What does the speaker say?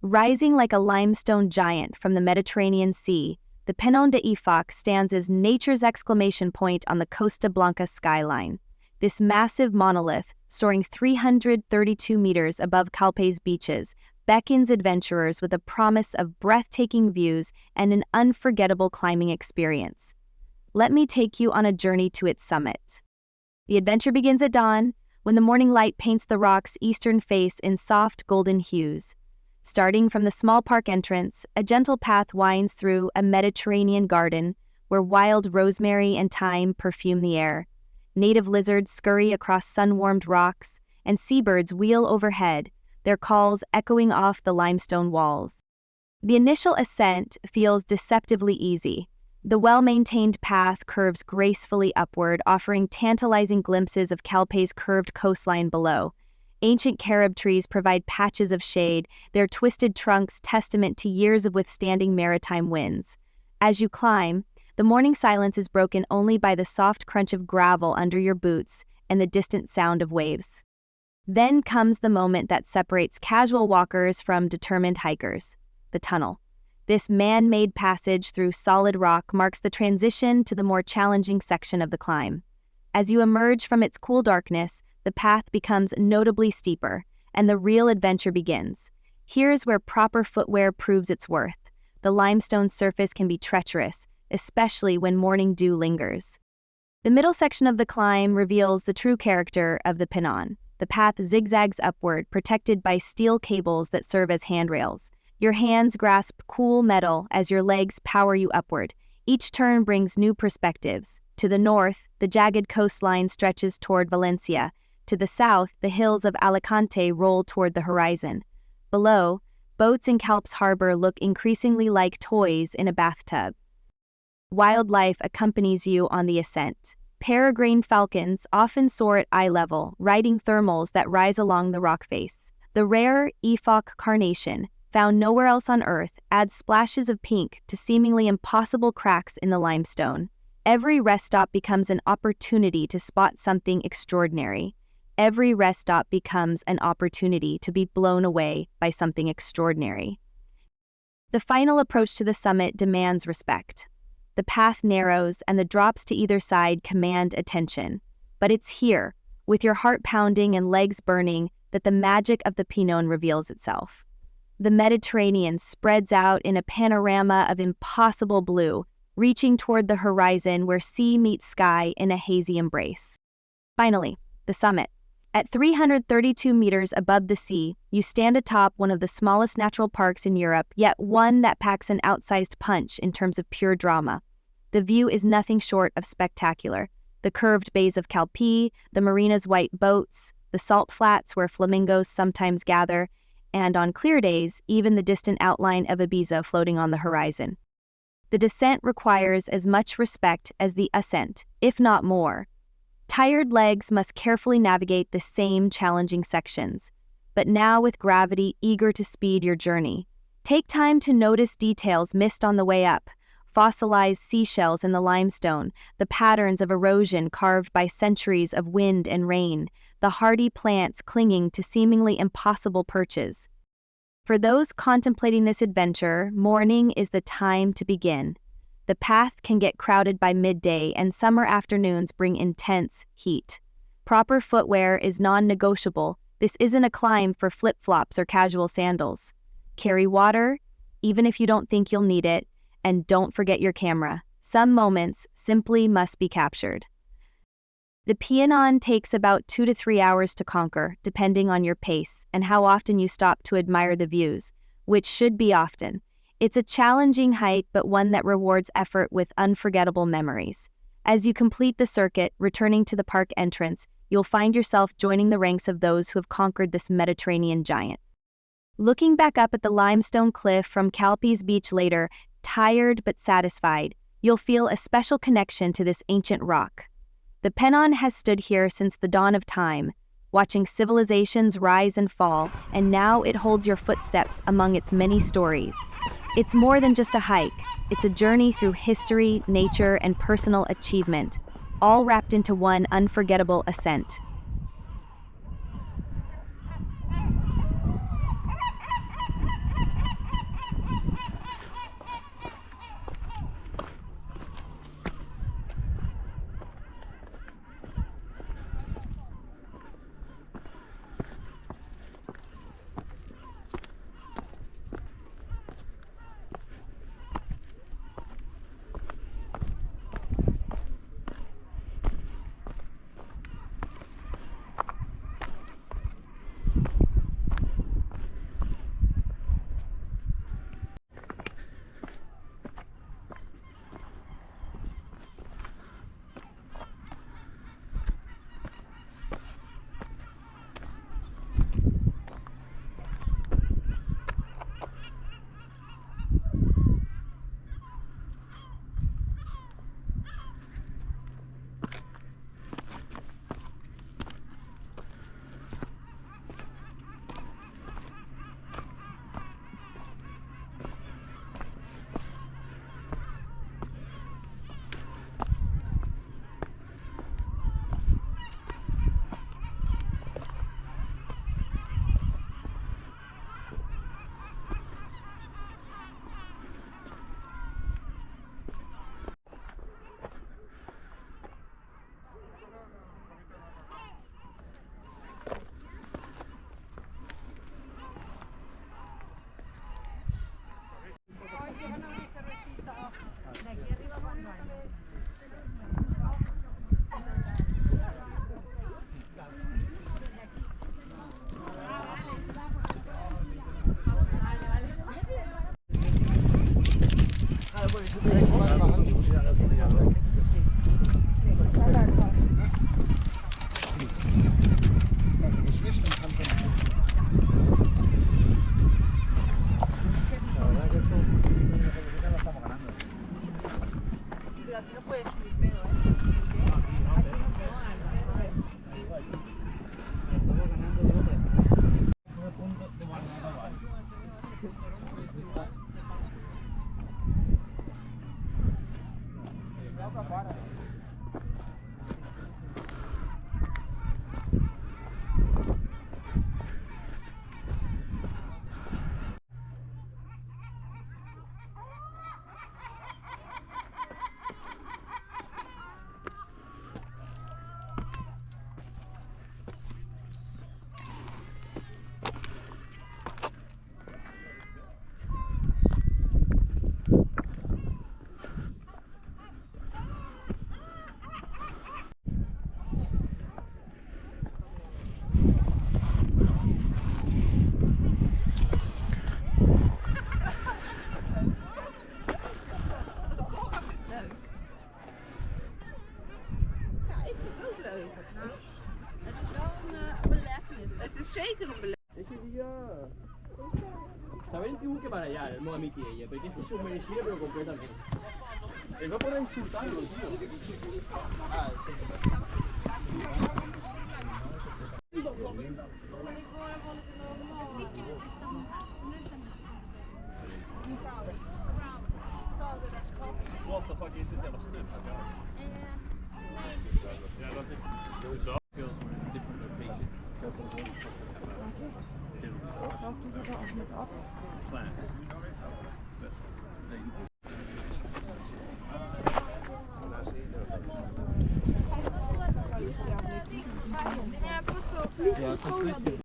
Rising like a limestone giant from the Mediterranean Sea, the Peñón de Ifach stands as nature's exclamation point on the Costa Blanca skyline. This massive monolith, soaring 332 meters above Calpe's beaches, beckons adventurers with a promise of breathtaking views and an unforgettable climbing experience. Let me take you on a journey to its summit. The adventure begins at dawn, when the morning light paints the rock's eastern face in soft golden hues. Starting from the small park entrance, a gentle path winds through a Mediterranean garden where wild rosemary and thyme perfume the air. Native lizards scurry across sun-warmed rocks, and seabirds wheel overhead, their calls echoing off the limestone walls. The initial ascent feels deceptively easy. The well-maintained path curves gracefully upward, offering tantalizing glimpses of Calpe's curved coastline below. Ancient carob trees provide patches of shade, their twisted trunks testament to years of withstanding maritime winds. As you climb, the morning silence is broken only by the soft crunch of gravel under your boots and the distant sound of waves. Then comes the moment that separates casual walkers from determined hikers: the tunnel. This man-made passage through solid rock marks the transition to the more challenging section of the climb. As you emerge from its cool darkness, the path becomes notably steeper, and the real adventure begins. Here's where proper footwear proves its worth. The limestone surface can be treacherous, especially when morning dew lingers. The middle section of the climb reveals the true character of the Peñón. The path zigzags upward, protected by steel cables that serve as handrails. Your hands grasp cool metal as your legs power you upward. Each turn brings new perspectives. To the north, the jagged coastline stretches toward Valencia. To the south, the hills of Alicante roll toward the horizon. Below, boats in Calpe's harbor look increasingly like toys in a bathtub. Wildlife accompanies you on the ascent. Peregrine falcons often soar at eye level, riding thermals that rise along the rock face. The rare Ifach carnation, found nowhere else on Earth, adds splashes of pink to seemingly impossible cracks in the limestone. Every rest stop becomes an opportunity to spot something extraordinary. Every rest stop becomes an opportunity to be blown away by something extraordinary. The final approach to the summit demands respect. The path narrows and the drops to either side command attention. But it's here, with your heart pounding and legs burning, that the magic of the Peñón reveals itself. The Mediterranean spreads out in a panorama of impossible blue, reaching toward the horizon where sea meets sky in a hazy embrace. Finally, the summit. At 332 meters above the sea, you stand atop one of the smallest natural parks in Europe, yet one that packs an outsized punch in terms of pure drama. The view is nothing short of spectacular. The curved bays of Calpe, the marina's white boats, the salt flats where flamingos sometimes gather, and on clear days, even the distant outline of Ibiza floating on the horizon. The descent requires as much respect as the ascent, if not more. Tired legs must carefully navigate the same challenging sections, but now with gravity eager to speed your journey. Take time to notice details missed on the way up: fossilized seashells in the limestone, the patterns of erosion carved by centuries of wind and rain, the hardy plants clinging to seemingly impossible perches. For those contemplating this adventure, morning is the time to begin. The path can get crowded by midday, and summer afternoons bring intense heat. Proper footwear is non-negotiable. This isn't a climb for flip-flops or casual sandals. Carry water, even if you don't think you'll need it, and don't forget your camera. Some moments simply must be captured. The Peñón takes about 2 to 3 hours to conquer, depending on your pace and how often you stop to admire the views, which should be often. It's a challenging hike, but one that rewards effort with unforgettable memories. As you complete the circuit, returning to the park entrance, you'll find yourself joining the ranks of those who have conquered this Mediterranean giant. Looking back up at the limestone cliff from Calpe's beach later, tired but satisfied, you'll feel a special connection to this ancient rock. The Peñón has stood here since the dawn of time, watching civilizations rise and fall, and now it holds your footsteps among its many stories. It's more than just a hike. It's a journey through history, nature, and personal achievement, all wrapped into one unforgettable ascent. E che via! Sapete tu che barallare, il nuovo amici ella, perché ti sono merecido però completamente. E dopo da insultarlo, Dio. Ah, sì. What the fuck is det jävla stup? Ja,